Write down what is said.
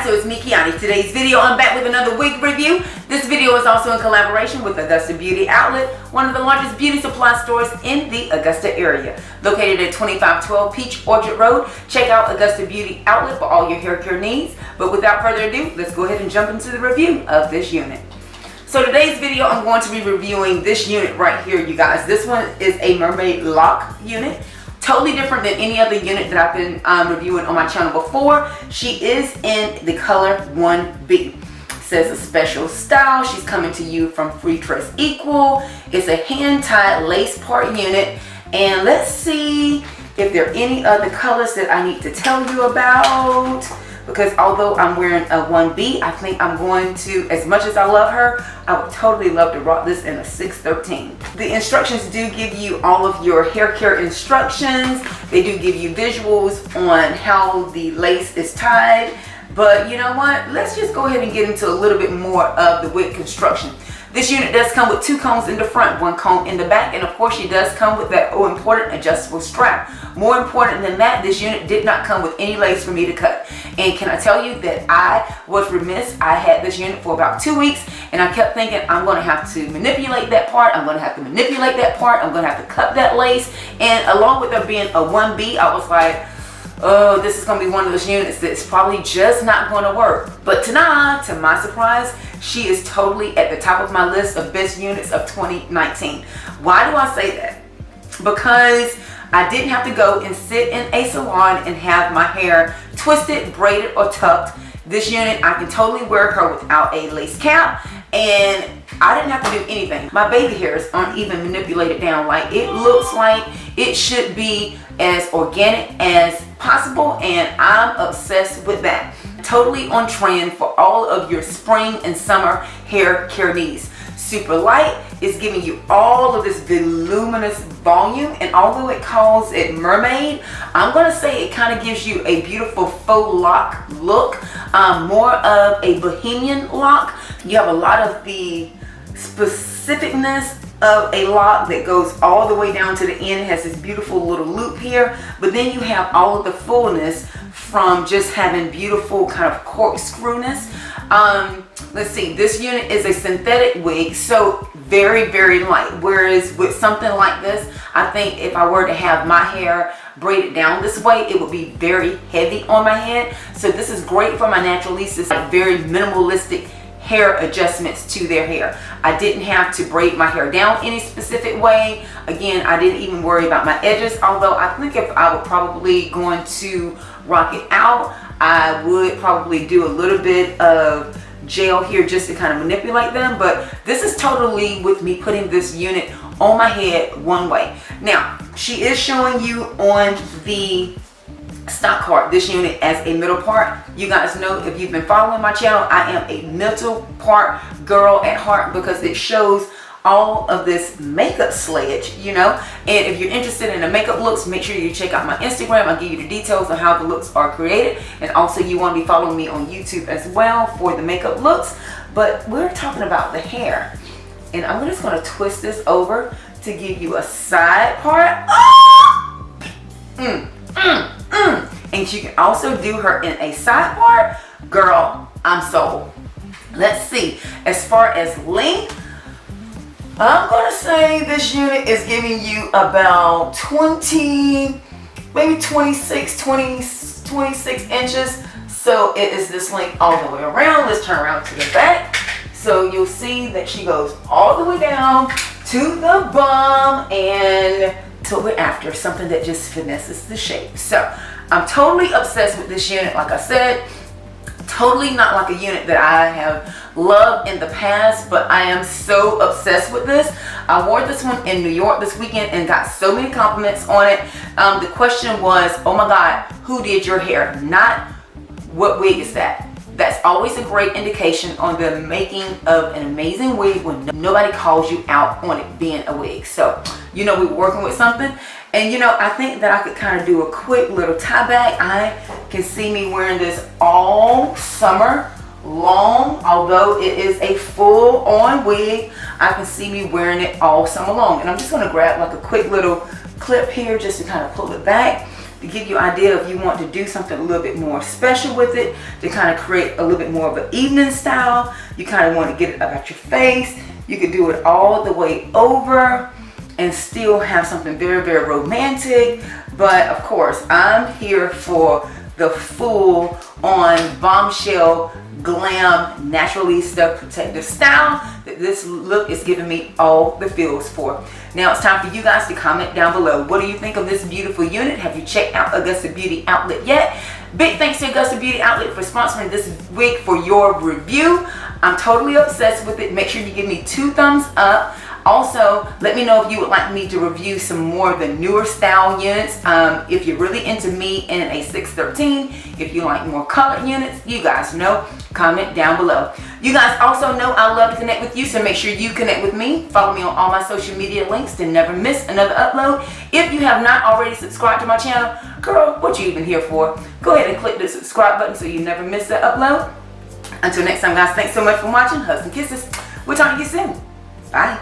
guys, so it's me, Kiani. Today's video, I'm back with another wig review. This video is also in collaboration with Augusta Beauty Outlet, one of the largest beauty supply stores in the Augusta area. Located at 2512 Peach Orchard Road, check out Augusta Beauty Outlet for all your hair care needs. But without further ado, let's go ahead and jump into the review of this unit. So today's video, I'm going to be reviewing this unit right here, you guys. This one is a Mermaid lock unit. Totally different than any other unit that I've been reviewing on my channel before. She is in the color 1B. It says a special style. She's coming to you from Freetress Equal. It's a hand-tied lace part unit. And let's see if there are any other colors that I need to tell you about. Because although I'm wearing a 1B, I think I'm going to, as much as I love her, I would totally love to rock this in a 613. The instructions do give you all of your hair care instructions. They do give you visuals on how the lace is tied. But you know what? Let's just go ahead and get into a little bit more of the wig construction. This unit does come with 2 combs in the front, 1 comb in the back, and of course she does come with that important adjustable strap. More important than that, this unit did not come with any lace for me to cut. And can I tell you that I was remiss? I had this unit for about 2 weeks and I kept thinking I'm going to have to manipulate that part, I'm going to have to manipulate that part, I'm going to have to cut that lace. And along with there being a 1B, I was like, oh, this is going to be one of those units that's probably just not going to work. But tonight, to my surprise, she is totally at the top of my list of best units of 2019. Why do I say that? Because I didn't have to go and sit in a salon and have my hair twisted, braided, or tucked. This unit, I can totally wear her without a lace cap, and I didn't have to do anything. My baby hairs aren't even manipulated down. Like, it looks like it should be as organic as possible, and I'm obsessed with that. Totally on trend for all of your spring and summer hair care needs. Super light is giving you all of this voluminous volume, and although it calls it Mermaid, I'm going to say it kind of gives you a beautiful faux lock look, more of a bohemian lock. You have a lot of the specificness of a lock that goes all the way down to the end. It has this beautiful little loop here, but then you have all of the fullness from just having beautiful kind of corkscrewness. Let's see, this unit is a synthetic wig, so very, very light. Whereas with something like this, I think if I were to have my hair braided down this way, it would be very heavy on my head. So this is great for my naturalistas, like very minimalistic hair adjustments to their hair. I didn't have to braid my hair down any specific way. Again, I didn't even worry about my edges, although I think if I were probably going to rock it out, I would probably do a little bit of gel here just to kind of manipulate them. But this is totally with me putting this unit on my head one way. Now, she is showing you on the stock card this unit as a middle part. You guys know, if you've been following my channel, I am a middle part girl at heart because it shows all of this makeup sledge, you know. And if you're interested in the makeup looks, make sure you check out my Instagram. I'll give you the details on how the looks are created, and also you want to be following me on YouTube as well for the makeup looks. But we're talking about the hair, and I'm just going to twist this over to give you a side part. And you can also do her in a side part. Girl, I'm sold. Let's see, as far as length, I'm going to say this unit is giving you about 20, maybe 26 inches. So it is this length all the way around. Let's turn around to the back. So you'll see that she goes all the way down to the bum, and so we're after something that just finesses the shape. So I'm totally obsessed with this unit. Like I said, totally not like a unit that I have loved in the past, but I am so obsessed with this. I wore this one in New York this weekend and got so many compliments on it. The question was, oh my God, who did your hair? Not what wig is that? That's always a great indication on the making of an amazing wig when nobody calls you out on it being a wig. So, you know, we were working with something. And you know, I think that I could kind of do a quick little tie back. I can see me wearing this all summer long. Although it is a full on wig, I can see me wearing it all summer long. And I'm just going to grab like a quick little clip here just to kind of pull it back. to give you an idea if you want to do something a little bit more special with it, to kind of create a little bit more of an evening style. You kind of want to get it about your face. You can do it all the way over and still have something very, very romantic. But of course, I'm here for the full on bombshell glam naturalista protective style that this look is giving me all the feels for. Now it's time for you guys to comment down below. What do you think of this beautiful unit? Have you checked out Augusta Beauty Outlet yet? Big thanks to Augusta Beauty Outlet for sponsoring this wig for your review. I'm totally obsessed with it. Make sure you give me 2 thumbs up. Also, let me know if you would like me to review some more of the newer style units. If you're really into me in a 613, if you like more colored units, you guys know, comment down below. You guys also know I love to connect with you, so make sure you connect with me. Follow me on all my social media links to never miss another upload. If you have not already subscribed to my channel, girl, what you even here for? Go ahead and click the subscribe button so you never miss the upload. Until next time, guys, thanks so much for watching. Hugs and kisses. We'll talk to you soon. Bye.